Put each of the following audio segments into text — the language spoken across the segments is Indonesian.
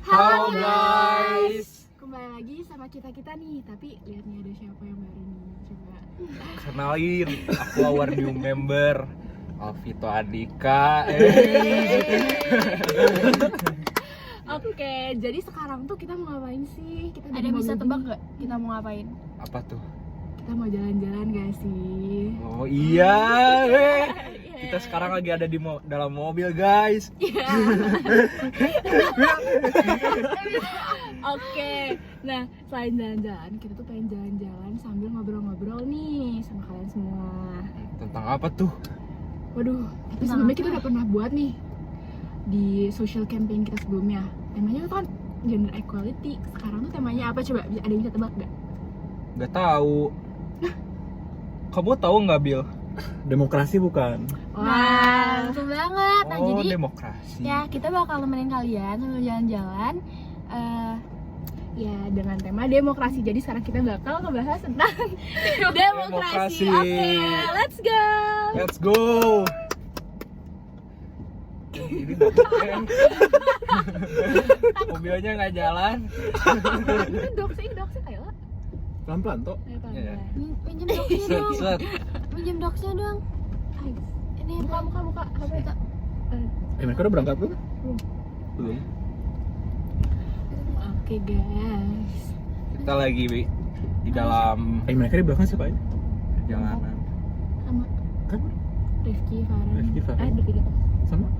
Halo guys. Kembali lagi sama kita nih. Tapi lihat nih ada siapa yang baru nih. Coba Kenalin, aku our new member Alvito Andika. Oke, jadi sekarang tuh kita mau ngapain sih? Ada yang bisa tebak nggak kita mau ngapain? Apa tuh? Kita mau jalan-jalan gak sih? Oh iya, kita sekarang lagi ada di dalam mobil guys. Oke, nah selain jalan-jalan, kita tuh pengen jalan-jalan sambil ngobrol-ngobrol nih sama kalian semua. Tentang apa tuh? Waduh, tapi sebelumnya kita udah pernah buat nih di social campaign kita sebelumnya. Temanya tuh kan gender equality. Sekarang tuh temanya apa coba? Ada yang bisa tebak gak? Gak tahu. Kamu tahu nggak, Bill? Demokrasi bukan? Nah, betul banget. Nah, Oh, jadi demokrasi. ya kita bakal nemenin kalian sambil jalan-jalan. Ya dengan tema demokrasi. Jadi sekarang kita bakal ngebahas tentang demokrasi. Demokrasi. Oke, let's go. Let's go. Ini dapetnya. Mobilnya nggak jalan. Itu doksi kayak lah. Pelan-pelan toh. Iya. Minjem doksnya dong. Set. Minjem doksnya dong. Ini Buka. Apa itu? Mereka udah berangkat belum? Belum. Oke guys. Kita lagi di dalam Mereka di belakang siapa ya? perjalanan. Sama Kan? Rifki Farhan. Rifki Farhan. Ada tiga. Sama?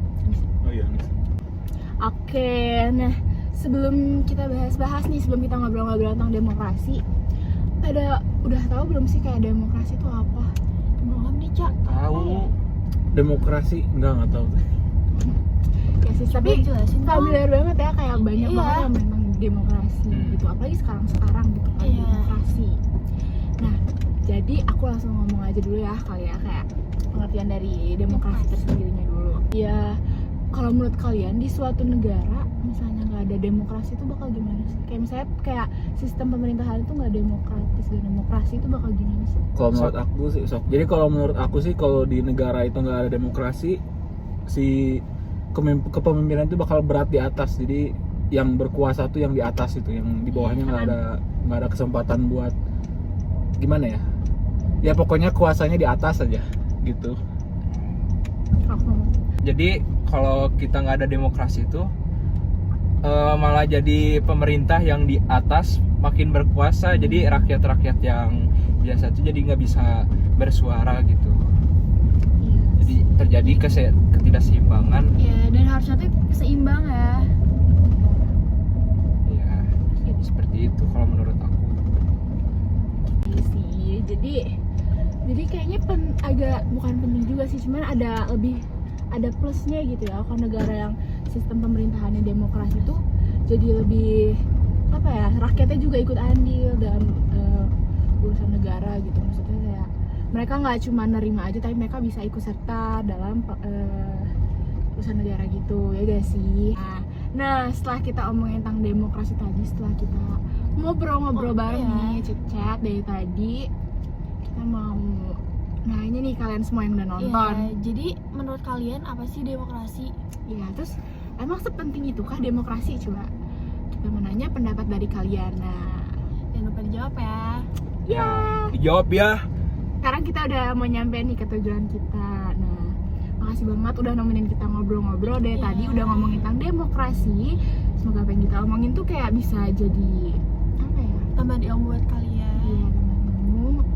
Oh iya. Oke, nah sebelum kita bahas nih, sebelum kita ngobrol-ngobrol tentang demokrasi, udah tahu belum sih kayak demokrasi itu apa? belum nih, Cak. Tahu. Demokrasi nggak tahu. Ya sih, tapi Coba jelasin dong. familiar banget ya, kayak banyak Iya. banget yang tentang demokrasi gitu, apalagi sekarang gitu kan, Iya. demokrasi. Nah, jadi aku langsung ngomong aja dulu ya kali ya, kayak pengertian dari demokrasi tersendirinya dulu. Ya, kalau menurut kalian di suatu negara misalnya nggak ada demokrasi itu bakal gimana sih? Kayak misalnya kayak sistem pemerintahan itu nggak demokratis, dan demokrasi itu bakal gimana sih? Kalau menurut aku sih, Jadi kalau menurut aku sih kalau di negara itu nggak ada demokrasi, si kepemimpinan itu bakal berat di atas. Jadi yang berkuasa tuh yang di atas itu, yang di bawahnya nggak ada kesempatan buat gimana ya? Ya pokoknya kuasanya di atas aja gitu. Jadi kalau kita nggak ada demokrasi itu malah jadi pemerintah yang di atas makin berkuasa, jadi rakyat-rakyat yang biasa itu jadi nggak bisa bersuara gitu. Jadi terjadi ketidakseimbangan. Ya, dan harusnya tuh seimbang ya. Ya seperti itu kalau menurut aku. Iya sih, jadi kayaknya agak bukan penting juga sih, cuman ada plusnya gitu ya. Kalau negara yang sistem pemerintahannya demokrasi tuh jadi lebih apa ya, rakyatnya juga ikut andil dalam urusan negara gitu. Maksudnya kayak mereka nggak cuma nerima aja, tapi mereka bisa ikut serta dalam urusan negara gitu, ya gak sih? Nah, setelah kita omongin tentang demokrasi tadi, setelah kita ngobrol-ngobrol bareng nih, chat dari tadi, kita mau nanya nih kalian semua yang udah nonton. Iya, jadi menurut kalian apa sih demokrasi? Iya, terus emang sepenting itukah demokrasi? Coba kita mau nanya pendapat dari kalian. Nah, Jangan lupa dijawab ya. ya. Dijawab ya. Sekarang kita udah mau nyampe nih ke tujuan kita. Nah, makasih banget udah nemenin kita ngobrol-ngobrol dari tadi, udah ngomongin tentang demokrasi. Semoga apa yang kita omongin tuh kayak bisa jadi apa ya? Tambah ilmu buat kalian. Iya, teman-teman.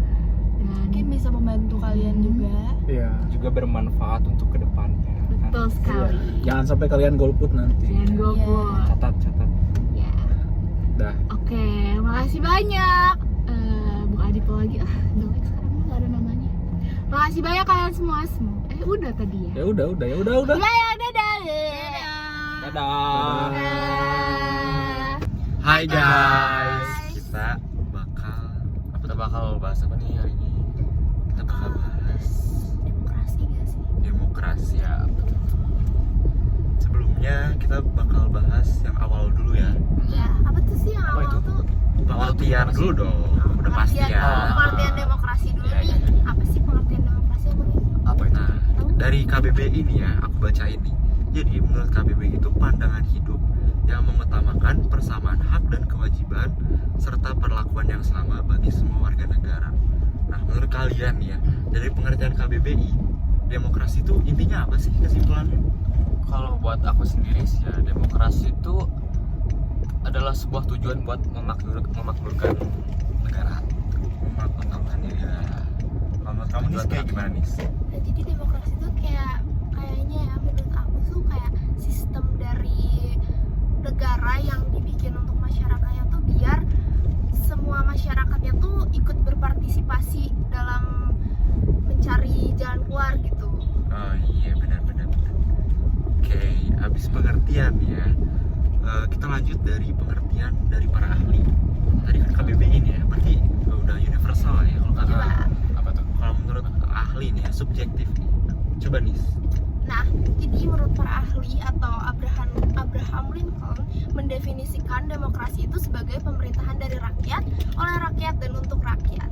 Dan Mungkin bisa membantu kalian juga. Iya. Juga bermanfaat untuk kedepannya. betul sekali. Jangan sampai kalian golput nanti. Jangan golput. Catat. Ya. Dah. Oke, makasih banyak. Bukan Adipo lagi. Dolek sekarang nggak ada namanya. Makasih banyak kalian semua. Udah tadi ya. Ya udah. Ya, dadah. Dadah. Hai guys, kita bakal bahas apa nih hari ini? Kita bakal bahas Demokrasi gak sih? demokrasi ya. Sebelumnya kita bakal bahas yang awal dulu ya. Ya, apa tuh sih yang Apa awal itu? tuh? Pengertian dulu dong, udah pasti ya. Pengertian demokrasi dulu Iya, nih. iya. Apa sih pengertian demokrasi apa nih? Apa itu? Dari KBBI ini ya, aku baca ini. Jadi menurut KBBI itu pandangan hidup yang mengutamakan persamaan hak dan kewajiban serta perlakuan yang sama bagi semua warga negara. Nah, menurut kalian ya, dari pengertian KBBI, demokrasi itu intinya apa sih kesimpulannya? Kalau buat aku sendiri sih ya, demokrasi itu adalah sebuah tujuan buat memakmurkan negara. Memakmurkan negara. Kalau menurut kamu nih kayak gimana nih? Nah, jadi demokrasi itu kayaknya ya menurut aku tuh kayak sistem dari negara yang dibikin untuk masyarakatnya tuh biar semua masyarakatnya tuh ikut berpartisipasi dalam mencari jalan keluar gitu. Oh iya, benar. Oke, habis pengertian ya, kita lanjut dari pengertian dari para ahli. Tadi kan KBBI ini ya, berarti udah universal ya kalau kata. Coba. Apa tuh? Kalau menurut ahli nih ya, subjektif nih. Coba nih. Nah, jadi menurut para ahli atau Abraham Lincoln mendefinisikan demokrasi itu sebagai pemerintahan dari rakyat, oleh rakyat dan untuk rakyat.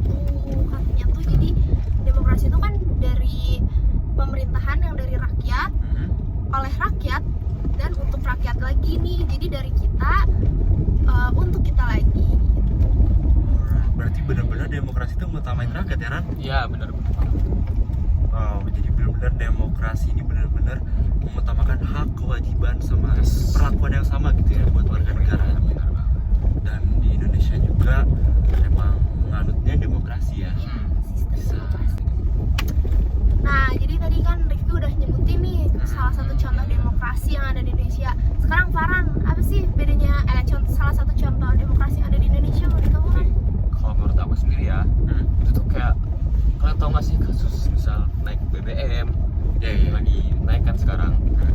Tuh katanya tuh, jadi demokrasi itu kan dari pemerintahan yang dari rakyat, oleh rakyat dan untuk rakyat lagi nih. Jadi dari kita untuk kita lagi. Berarti benar-benar demokrasi itu mengutamain rakyat ya, Ran? Iya, benar. Oh, jadi benar-benar demokrasi ini benar-benar mengutamakan hak, kewajiban sama perlakuan yang sama gitu ya buat warga negara. Benar banget. Dan di Indonesia juga emang menganutnya demokrasi ya. Sistem demokrasi. Nah, jadi tadi kan Rifki udah nyebutin nih salah satu contoh demokrasi yang ada di Indonesia. Sekarang Farhan, apa sih bedanya salah satu contoh demokrasi yang ada di Indonesia menurut kamu kan? Kalau menurut aku sendiri ya, itu tuh kayak kalian tau gak sih kasus misal naik BBM lagi naik kan sekarang,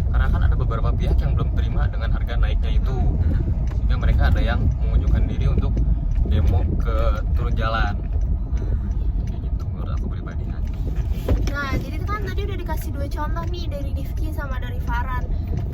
karena kan ada beberapa pihak yang belum terima dengan harga naiknya itu, sehingga mereka ada yang mengunjukkan diri untuk demo ke turun jalan kayak gitu menurut aku pribadi. Nah, jadi itu kan tadi udah dikasih dua contoh nih dari Rifki sama dari Farhan.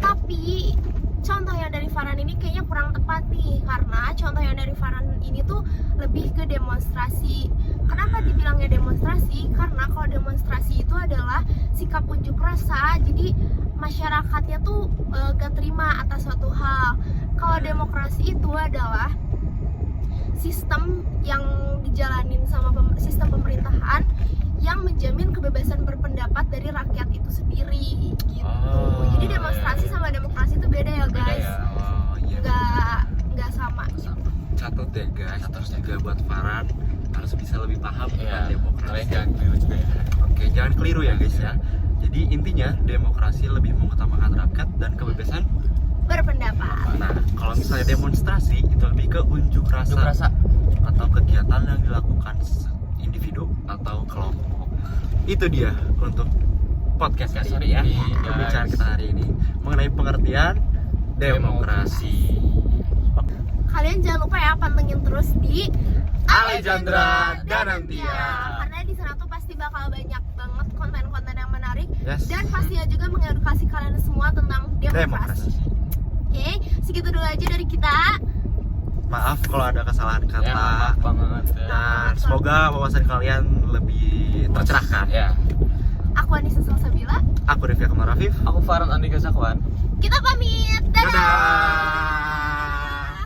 Tapi contoh yang dari Farhan ini kayaknya kurang tepat nih, karena contoh yang dari Farhan ini tuh lebih ke demonstrasi. Kenapa dibilangnya demonstrasi? Karena kalau demonstrasi itu adalah sikap unjuk rasa, jadi masyarakatnya tuh gak terima atas suatu hal. Kalau demokrasi itu adalah sistem yang dijalanin sama sistem pemerintahan yang menjamin kebebasan berpendapat dari rakyat itu sendiri gitu. Jadi demonstrasi sama demokrasi itu beda ya guys. Oh iya. Nggak sama. Catat ya guys, terus juga buat Farhan harus bisa lebih paham tentang Ya, demokrasi. kalian jangan keliru juga ya. Oke, jangan keliru ya guys ya. Jadi intinya demokrasi lebih mengutamakan rakyat dan kebebasan. Berpendapat. Nah, kalau misalnya demonstrasi itu lebih ke unjuk rasa atau kegiatan yang dilakukan individu atau kelompok. Itu dia untuk podcast kali ini ya. Pembicaraan kita hari ini mengenai pengertian demokrasi. Kalian jangan lupa ya pantengin terus di Alejandra Danantia. Karena di sana tuh pasti bakal banyak banget konten-konten yang menarik. Yes. Dan pastinya juga mengedukasi kalian semua tentang demokrasi. Demokrasi. Oke, segitu dulu aja dari kita. Maaf kalau ada kesalahan kata. Ya, maaf banget ya. Dan semoga wawasan kalian lebih tercerahkan. Ya. Aku Anissa Salsabila. Aku Rifki Kamal Rafif. Aku Farhan Andika Zakwan. Kita pamit. Dadah. Dadah.